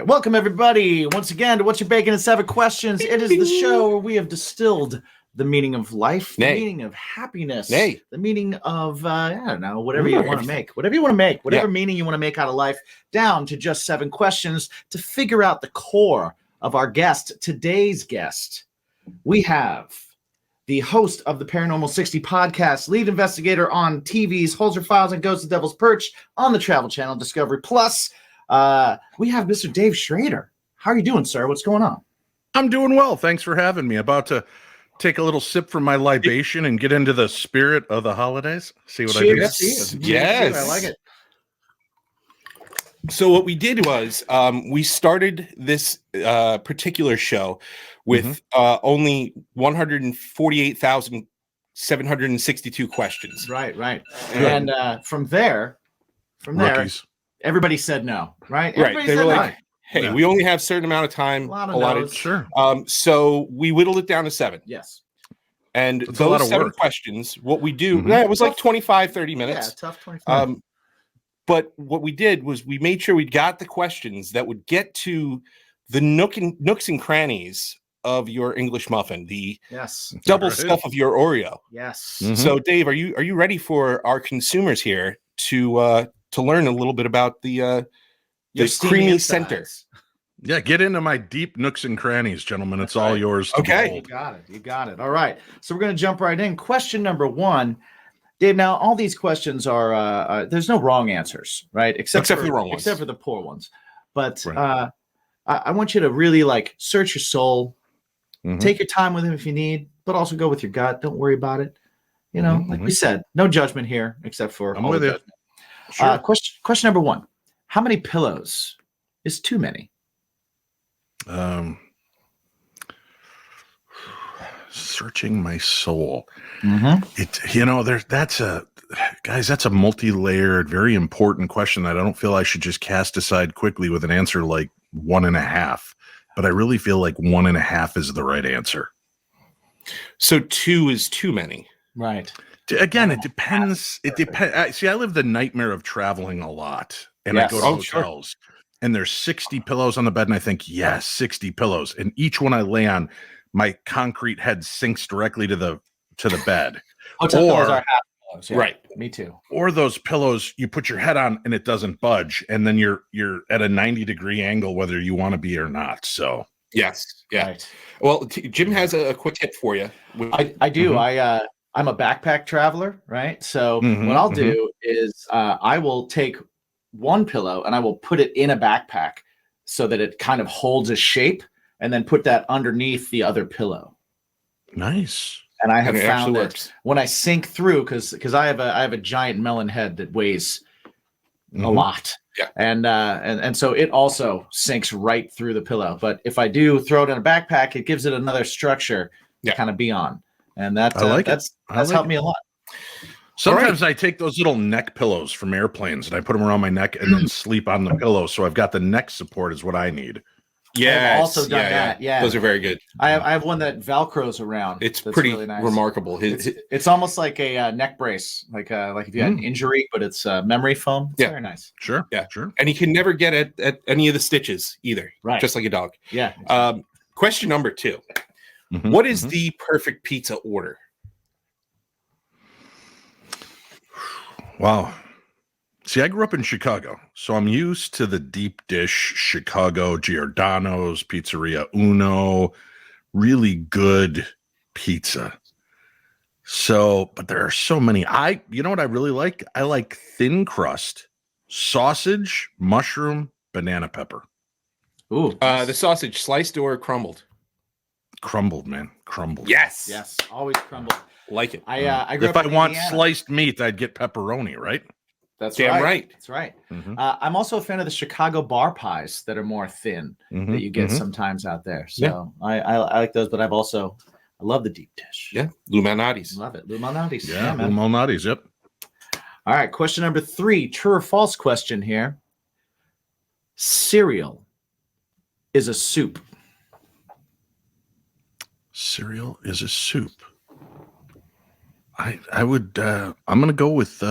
right, welcome everybody once again to What's Your Bacon and 7 Questions. It is the show where we have distilled the meaning of life, the meaning of happiness, the meaning of, I don't know, whatever you want to make. Whatever you want to make, whatever meaning you want to make out of life, down to just 7 questions to figure out the core of our guest. Today's guest, we have the host of the Paranormal 60 podcast, lead investigator on TV's Holzer Files and Ghost of Devil's Perch on the Travel Channel Discovery Plus. We have Mr. Dave Schrader. How are you doing, sir? What's going on? I'm doing well. Thanks for having me. About to take a little sip from my libation and get into the spirit of the holidays. See what Cheers. I do? Yes. I like it. So what we did was we started this particular show with only 148,762 questions. Right. And from there, everybody said no, right? Everybody said were like, no. Hey, we only have a certain amount of time. A lot of sure. So we whittled it down to 7. Yes. And that's those 7 questions, what we do, it was like 25, 30 minutes. Yeah, tough 25. But what we did was we made sure we got the questions that would get to the nooks and crannies of your English muffin, the double stuff of your Oreo. Yes. So, Dave, are you ready for our consumers here to learn a little bit about the creamy center? Yeah, get into my deep nooks and crannies, gentlemen. It's all yours. Okay. You got it. All right. So we're going to jump right in. Question number 1. Dave, now all these questions are there's no wrong answers, right? Except for the wrong ones. Except for the poor ones. But I want you to really search your soul. Take your time with him if you need, but also go with your gut. Don't worry about it. You know, like we said, no judgment here except for I'm with you. Sure. Question number 1. How many pillows is too many? Searching my soul. That's a multi-layered, very important question that I don't feel I should just cast aside quickly with an answer like 1.5. But I really feel like 1.5 is the right answer. So 2 is too many. Right. Again, it depends. It depends. See, I live the nightmare of traveling a lot, and I go to hotels, and there's 60 pillows on the bed, and I think, 60 pillows, and each one I lay on, my concrete head sinks directly to the bed. Hotel pillows are half pillows. Yeah. Right. Me too. Or those pillows you put your head on and it doesn't budge, and then you're at a 90-degree angle whether you want to be or not. So yes, yeah. Right. Well, Jim has a quick tip for you. I do. I'm a backpack traveler, right? So what I'll do is I will take one pillow and I will put it in a backpack so that it kind of holds a shape, and then put that underneath the other pillow. Nice. And I have found that when I sink through, because I have a giant melon head that weighs a lot, and so it also sinks right through the pillow. But if I do throw it in a backpack, it gives it another structure to kind of be on, and that's helped me a lot. Sometimes I take those little neck pillows from airplanes and I put them around my neck and then sleep on the pillow, so I've got the neck support is what I need. Yeah, I've also done that. Yeah, those are very good. I have one that velcros around. It's pretty really nice. Remarkable. It's almost like a neck brace, like if you had an injury, but it's memory foam. It's very nice. Sure. And you can never get at any of the stitches either. Right. Just like a dog. Yeah. Question number 2. What is the perfect pizza order? Wow. See, I grew up in Chicago, so I'm used to the deep dish Chicago Giordano's, Pizzeria Uno, really good pizza. So, but there are so many. You know what I really like? I like thin crust, sausage, mushroom, banana pepper. Ooh. The sausage sliced or crumbled? Crumbled, man. Crumbled. Yes. Always crumbled. Like it. I grew up in want Indiana. Sliced meat, I'd get pepperoni, right? That's damn right. That's right. I'm also a fan of the Chicago bar pies that are more thin that you get sometimes out there. So I like those, but I love the deep dish. Yeah, Lou Malnati's. Love it. Lou Malnati's. Yeah, Lou Malnati's, yep. All right, question number 3, true or false question here. Cereal is a soup. Cereal is a soup. I would I'm gonna go with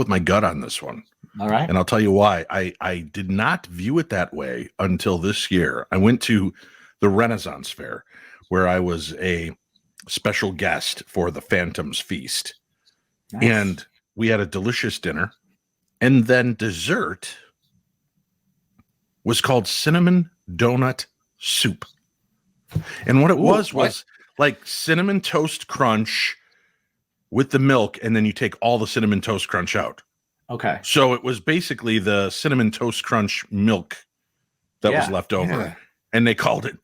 my gut on this one. All right. And I'll tell you why. I did not view it that way until this year. I went to the Renaissance Fair, where I was a special guest for the Phantom's Feast. Nice. And we had a delicious dinner. And then dessert was called cinnamon donut soup. And what it was like cinnamon toast crunch with the milk, and then you take all the cinnamon toast crunch out. Okay. So it was basically the cinnamon toast crunch milk that was left over. Yeah. And they called it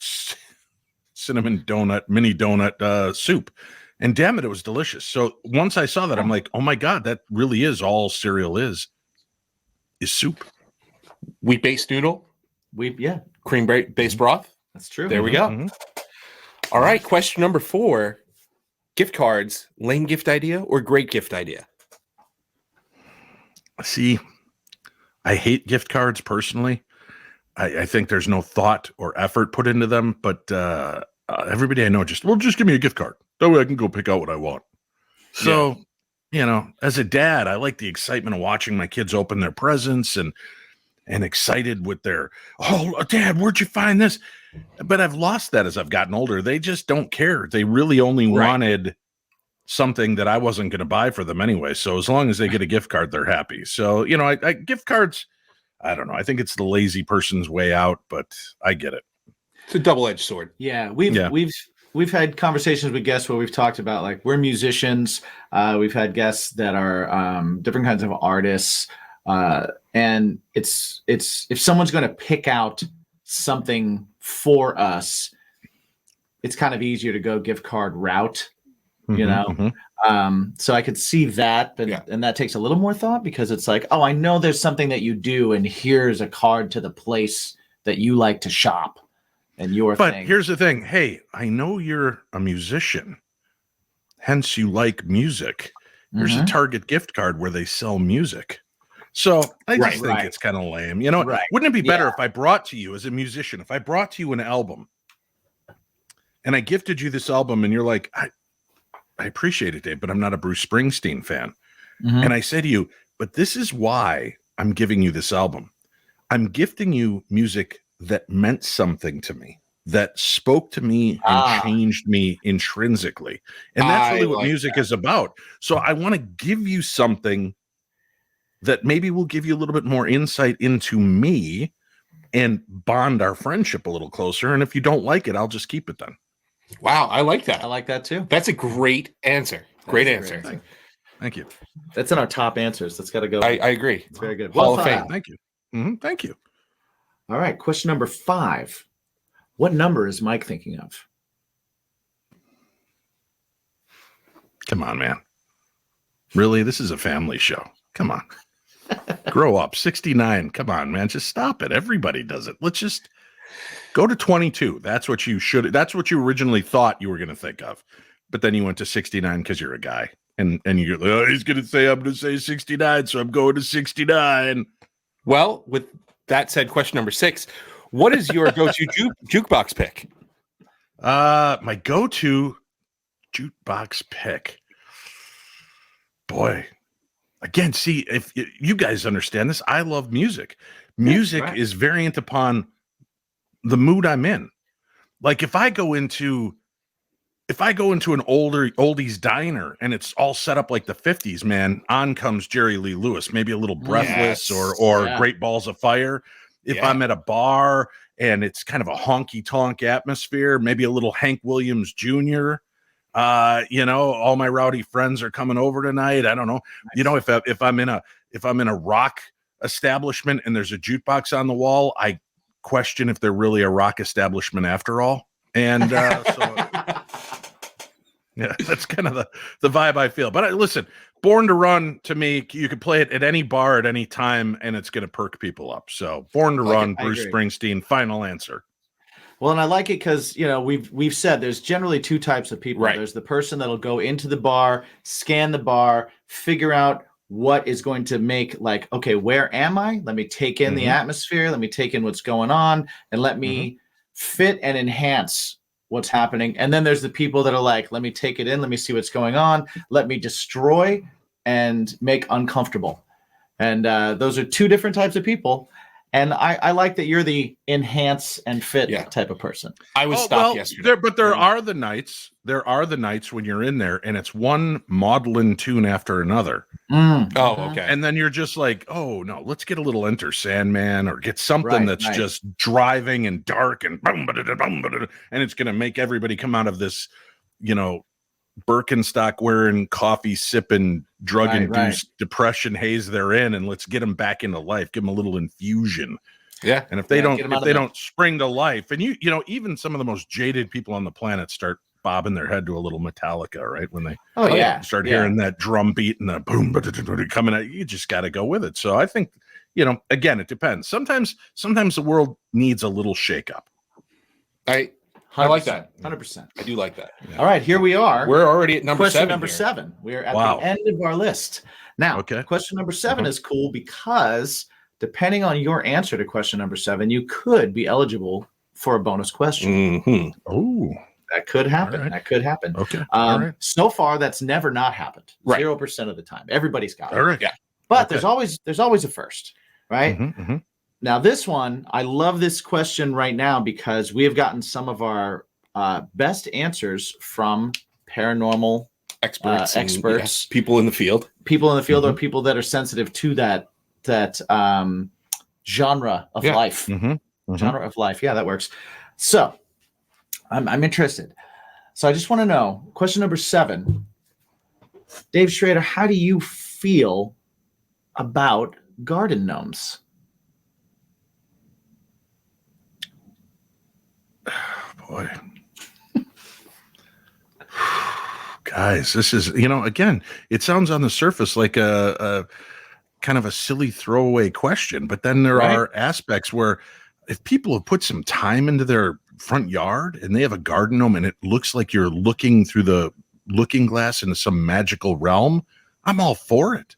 cinnamon donut, mini donut soup. And damn it, it was delicious. So once I saw that, I'm like, oh my God, that really is all cereal is soup. Wheat-based noodle. Cream-based broth. That's true. There we go. Mm-hmm. All right, question number 4. Gift cards, lame gift idea or great gift idea? See, I hate gift cards personally. I think there's no thought or effort put into them, but everybody I know just give me a gift card. That way I can go pick out what I want. So, as a dad, I like the excitement of watching my kids open their presents and excited with their, oh, Dad, where'd you find this? But I've lost that as I've gotten older. They just don't care. They really only wanted something that I wasn't going to buy for them anyway. So as long as they get a gift card, they're happy. So, I gift cards, I don't know. I think it's the lazy person's way out, but I get it. It's a double-edged sword. Yeah. We've had conversations with guests where we've talked about, like, we're musicians. We've had guests that are different kinds of artists. And it's if someone's going to pick out something for us, it's kind of easier to go gift card route, so I could see that, but and that takes a little more thought, because it's like, oh, I know there's something that you do, and here's a card to the place that you like to shop and your but thing. Here's the thing. Hey, I know you're a musician, hence you like music. Here's a Target gift card where they sell music. So I just think it's kind of lame. Wouldn't it be better if I brought to you as a musician, if I brought to you an album and I gifted you this album and you're like, I appreciate it, Dave, but I'm not a Bruce Springsteen fan. Mm-hmm. And I say to you, but this is why I'm giving you this album. I'm gifting you music that meant something to me, that spoke to me and changed me intrinsically. And that's really what music is about. So I want to give you something that maybe will give you a little bit more insight into me and bond our friendship a little closer. And if you don't like it, I'll just keep it then. Wow, I like that. I like that too. That's a great answer. Great answer. Thank you. That's in our top answers. That's got to go. I agree. It's very good. Hall of Fame. Thank you. Mm-hmm. Thank you. All right. Question number 5. What number is Mike thinking of? Come on, man. Really? This is a family show. Come on. Grow up. 69. Come on, man. Just stop it. Everybody does it. Let's just go to 22. That's what you originally thought you were going to think of. But then you went to 69 because you're a guy. And you're like, oh, he's going to say, I'm going to say 69. So I'm going to 69. Well, with that said, question number 6, what is your go-to jukebox pick? My go-to jukebox pick. Boy. Again, see, if you guys understand this, I love music. Music is variant upon the mood I'm in. Like if I go into an oldies diner and it's all set up like the 50s, man, on comes Jerry Lee Lewis, maybe a little Breathless or Great Balls of Fire. If I'm at a bar and it's kind of a honky-tonk atmosphere, maybe a little Hank Williams Jr., all my rowdy friends are coming over tonight. I don't know. Nice. If I'm in a rock establishment and there's a jukebox on the wall, I question if they're really a rock establishment after all. And that's kind of the vibe I feel. But listen, Born to Run, to me, you could play it at any bar at any time and it's going to perk people up. So Born to Run, Bruce Springsteen, final answer. Well, and I like it because, we've said there's generally 2 types of people. Right. There's the person that'll go into the bar, scan the bar, figure out what is going to make, like, okay, where am I? Let me take in the atmosphere. Let me take in what's going on and let me fit and enhance what's happening. And then there's the people that are like, let me take it in. Let me see what's going on. Let me destroy and make uncomfortable. And those are two different types of people. And I like that you're the enhance and fit type of person. I was stopped yesterday. There are the nights. There are the nights when you're in there and it's one maudlin tune after another. Oh, okay. And then you're just like, oh no, let's get a little Enter Sandman or get something that's just driving and dark and it's going to make everybody come out of this, Birkenstock wearing, coffee sipping, drug induced depression haze they're in, and let's get them back into life. Give them a little infusion. Yeah. And if they don't spring to life, and even some of the most jaded people on the planet start bobbing their head to a little Metallica, right? When they start hearing that drum beat and the boom coming out, you just got to go with it. So I think, again, it depends. Sometimes the world needs a little shakeup. I like that. 100%. I do like that. Yeah. All right, here we are. We're already at question number 7. We are at the end of our list. Now, question number 7 is cool because depending on your answer to question number 7, you could be eligible for a bonus question. Mm-hmm. Oh, that could happen. That could happen. Okay. So far, that's never not happened. 0% of the time. Everybody's got it. All right. Yeah. But there's always a first, right? Mm-hmm. Now, this one, I love this question right now because we have gotten some of our best answers from paranormal experts, people in the field, or people that are sensitive to that genre of life. Genre of life. Yeah, that works. So I'm interested. So I just want to know, question number 7, Dave Schrader, how do you feel about garden gnomes? Boy, guys, this is, again, it sounds on the surface like a kind of a silly throwaway question, but then there are aspects where if people have put some time into their front yard and they have a garden gnome and it looks like you're looking through the looking glass into some magical realm, I'm all for it.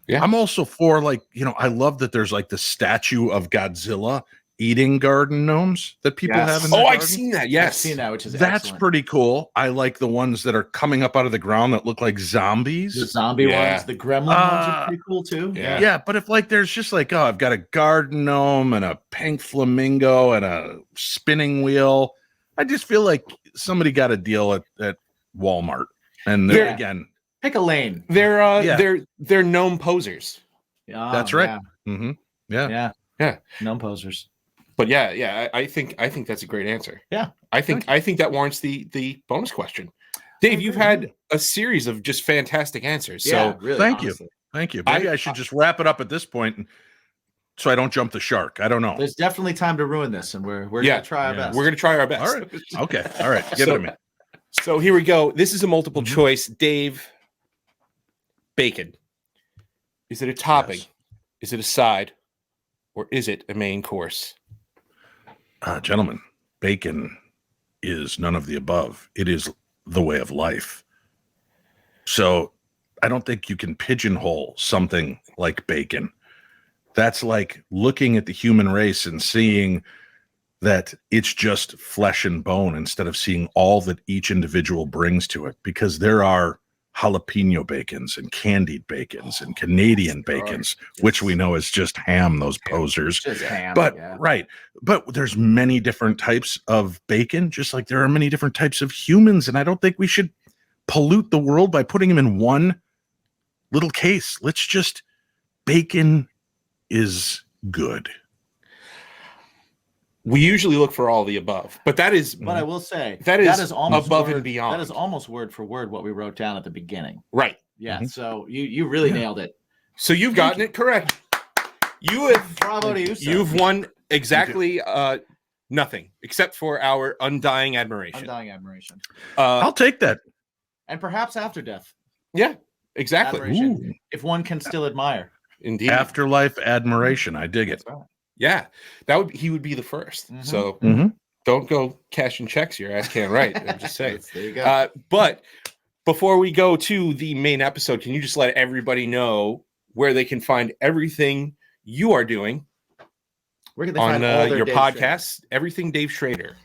Yeah. I'm also for, I love that there's like the statue of Godzilla eating garden gnomes that people have in their garden. I've seen that. Yes. I've seen that, which is That's pretty cool. I like the ones that are coming up out of the ground that look like zombies. The zombie ones, the gremlin ones are pretty cool too. Yeah, but if there's just I've got a garden gnome and a pink flamingo and a spinning wheel, I just feel like somebody got a deal at Walmart. And again, pick a lane. They're gnome posers. That's right. Yeah. Mm-hmm. Yeah. Gnome posers. But I think that's a great answer. Yeah. I think that warrants the bonus question. Dave, you've had a series of just fantastic answers. Yeah, so really, thank you. Maybe I should just wrap it up at this point so I don't jump the shark. I don't know. There's definitely time to ruin this, and we're gonna try our best. We're gonna try our best. All right. Okay. All right. Give it to me. So here we go. This is a multiple choice. Dave, bacon. Is it a topping? Yes. Is it a side? Or is it a main course? Gentlemen, bacon is none of the above. It is the way of life. So I don't think you can pigeonhole something like bacon. That's like looking at the human race and seeing that it's just flesh and bone instead of seeing all that each individual brings to it, because there are jalapeno bacons and candied bacons and Canadian bacons, which we know is just ham, those posers. Just ham, but but there's many different types of bacon, just like there are many different types of humans. And I don't think we should pollute the world by putting them in one little case. Bacon is good. We usually look for all the above, but that is. But I will say that is almost above and beyond. That is almost word for word what we wrote down at the beginning. Right. Yeah. So you really nailed it. So you've gotten it correct. You have. Bravo to you, sir. You've won exactly nothing except for our undying admiration. Undying admiration. I'll take that. And perhaps after death. Yeah. Exactly. If one can still admire. Indeed. Afterlife admiration. I dig it. That's right. Yeah, he would be the first. Mm-hmm. So don't go cashing checks. Your ass can't write. I'm just saying. There you go. But before we go to the main episode, can you just let everybody know where they can find everything you are doing? Where can they find all their your Dave podcast? Schrader? Everything Dave Schrader.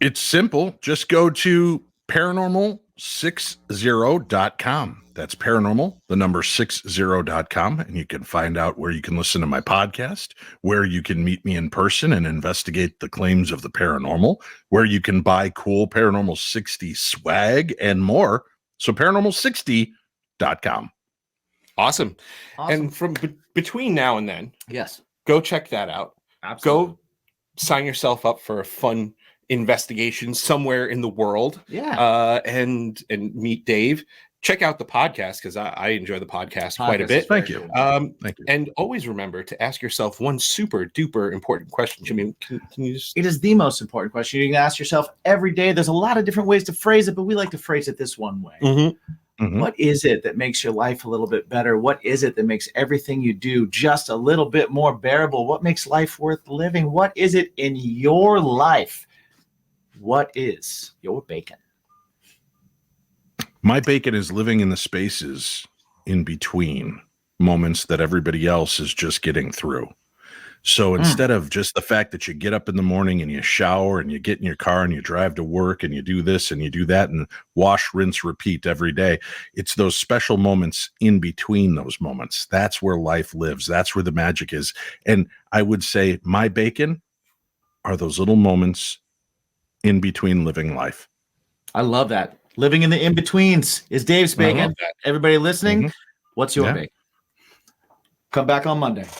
It's simple. Just go to Paranormal paranormal60.com. That's paranormal, the number 60.com. And you can find out where you can listen to my podcast, where you can meet me in person and investigate the claims of the paranormal, where you can buy cool Paranormal 60 swag and more. So paranormal60.com. Awesome. And from between now and then, yes, go check that out. Absolutely. Go sign yourself up for a fun investigation somewhere in the world. Yeah. And meet Dave. Check out the podcast because I enjoy the podcast quite a bit. Thank you. Thank you. And always remember to ask yourself one super duper important question. Jimmy, can you just... It is the most important question you can ask yourself every day. There's a lot of different ways to phrase it, but we like to phrase it this one way. What is it that makes your life a little bit better? What is it that makes everything you do just a little bit more bearable? What makes life worth living? What is it in your life? What is your bacon? My bacon is living in the spaces in between moments that everybody else is just getting through. So instead of just the fact that you get up in the morning and you shower and you get in your car and you drive to work and you do this and you do that and wash, rinse, repeat every day, it's those special moments in between those moments. That's where life lives. That's where the magic is. And I would say my bacon are those little moments in between living life. I love that. Living in the in-betweens is Dave's bacon. Everybody listening, what's your bacon? Come back on Monday.